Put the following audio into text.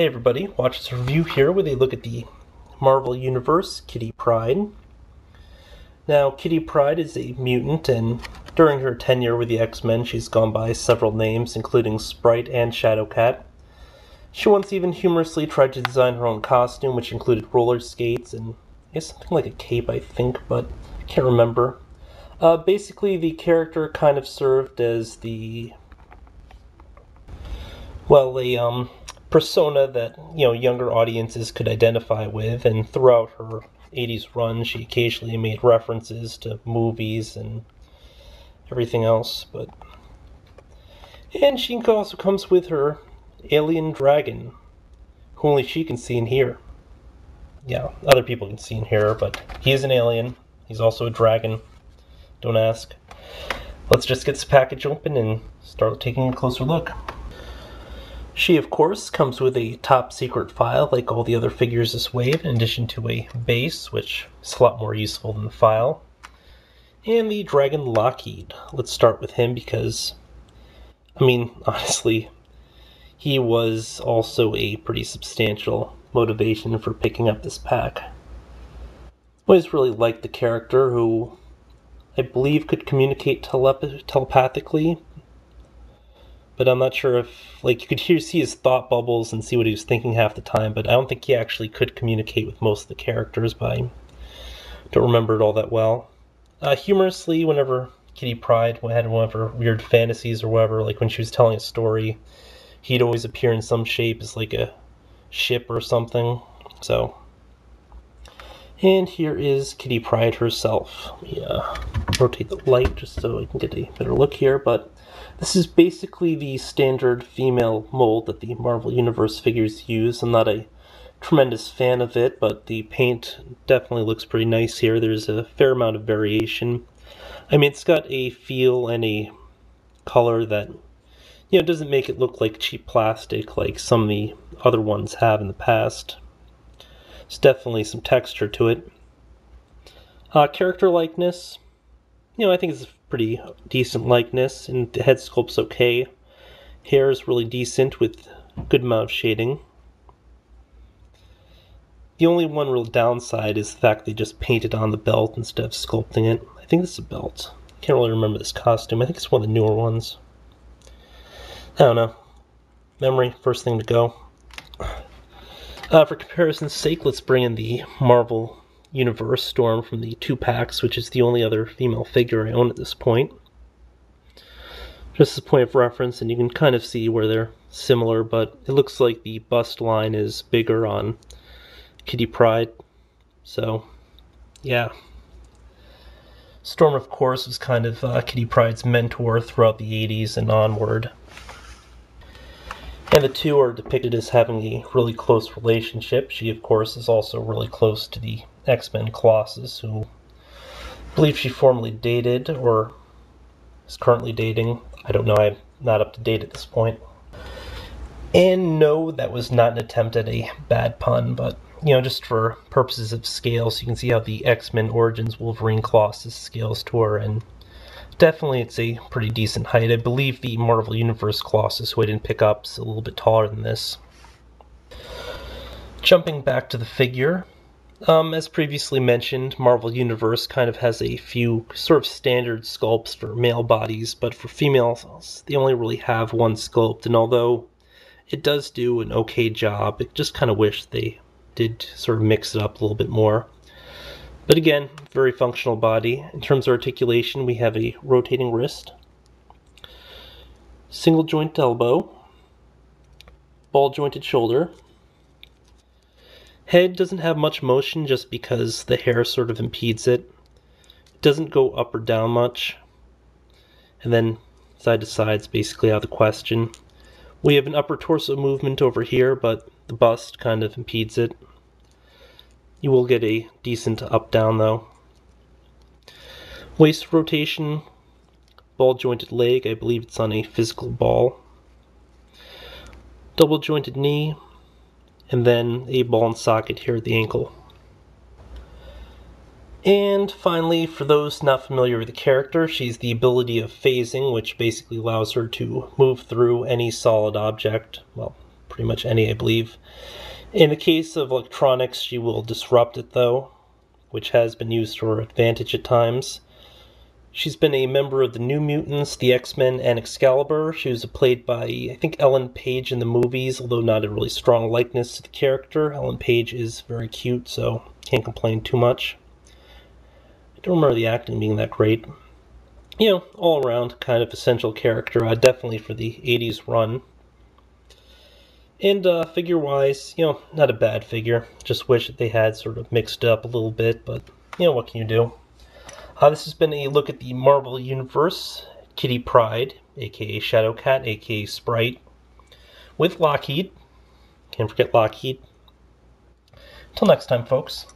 Hey everybody, watch this review here where they look at the Marvel Universe, Kitty Pryde. Now, Kitty Pryde is a mutant, and during her tenure with the X-Men, she's gone by several names, including Sprite and Shadowcat. She once even humorously tried to design her own costume, which included roller skates and something like a cape, I think, but I can't remember. Basically, the character kind of served as a persona that, younger audiences could identify with, and throughout her 80s run, she occasionally made references to movies and everything else, and she also comes with her alien dragon, who only she can see and hear. Yeah, other people can see and hear, but he is an alien. He's also a dragon. Don't ask. Let's just get this package open and start taking a closer look. She, of course, comes with a top secret file like all the other figures this wave, in addition to a base, which is a lot more useful than the file, and the dragon Lockheed. Let's start with him because, honestly, he was also a pretty substantial motivation for picking up this pack. I always really liked the character, who I believe could communicate telepathically, but I'm not sure if, you could see his thought bubbles and see what he was thinking half the time, but I don't think he actually could communicate with most of the characters, but I don't remember it all that well. Humorously, whenever Kitty Pryde had one of her weird fantasies or whatever, like when she was telling a story, he'd always appear in some shape as like a ship or something, so. And here is Kitty Pryde herself. Let me rotate the light just so I can get a better look here, but this is basically the standard female mold that the Marvel Universe figures use. I'm not a tremendous fan of it, but the paint definitely looks pretty nice here. There's a fair amount of variation. It's got a feel and a color that, doesn't make it look like cheap plastic like some of the other ones have in the past. There's definitely some texture to it. Character likeness, I think it's a pretty decent likeness, and the head sculpt's okay. Hair is really decent with a good amount of shading. The only one real downside is the fact they just painted on the belt instead of sculpting it. I think this is a belt. I can't really remember this costume. I think it's one of the newer ones. I don't know. Memory, first thing to go. For comparison's sake, let's bring in the Marvel Universe Storm from the 2-packs, which is the only other female figure I own at this point. Just as a point of reference, and you can kind of see where they're similar, but it looks like the bust line is bigger on Kitty Pryde. So, yeah. Storm, of course, was kind of Kitty Pryde's mentor throughout the 80s and onward. And the two are depicted as having a really close relationship. She, of course, is also really close to the X-Men Colossus, who I believe she formerly dated, or is currently dating. I don't know, I'm not up to date at this point. And no, that was not an attempt at a bad pun, but, just for purposes of scale, so you can see how the X-Men Origins Wolverine Colossus scales to her, and definitely it's a pretty decent height. I believe the Marvel Universe Colossus, who I didn't pick up, is a little bit taller than this. Jumping back to the figure, as previously mentioned, Marvel Universe kind of has a few sort of standard sculpts for male bodies, but for females, they only really have one sculpt, and although it does do an okay job, I just kind of wish they did sort of mix it up a little bit more. But again, very functional body. In terms of articulation, we have a rotating wrist, single joint elbow, ball jointed shoulder. Head doesn't have much motion just because the hair sort of impedes it. It doesn't go up or down much. And then side to side is basically out of the question. We have an upper torso movement over here, but the bust kind of impedes it. You will get a decent up-down though. Waist rotation, ball jointed leg, I believe it's on a physical ball. Double jointed knee, and then a ball and socket here at the ankle. And finally, for those not familiar with the character, she's the ability of phasing, which basically allows her to move through any solid object, well, pretty much any, I believe. In the case of electronics, she will disrupt it, though, which has been used to her advantage at times. She's been a member of the New Mutants, the X-Men, and Excalibur. She was played by, I think, Ellen Page in the movies, although not a really strong likeness to the character. Ellen Page is very cute, so can't complain too much. I don't remember the acting being that great. You know, all around kind of essential character, definitely for the 80s run. And figure-wise, you know, not a bad figure. Just wish that they had sort of mixed up a little bit, but, you know, what can you do? This has been a look at the Marvel Universe, Kitty Pryde, aka Shadowcat, aka Sprite, with Lockheed. Can't forget Lockheed. Until next time, folks.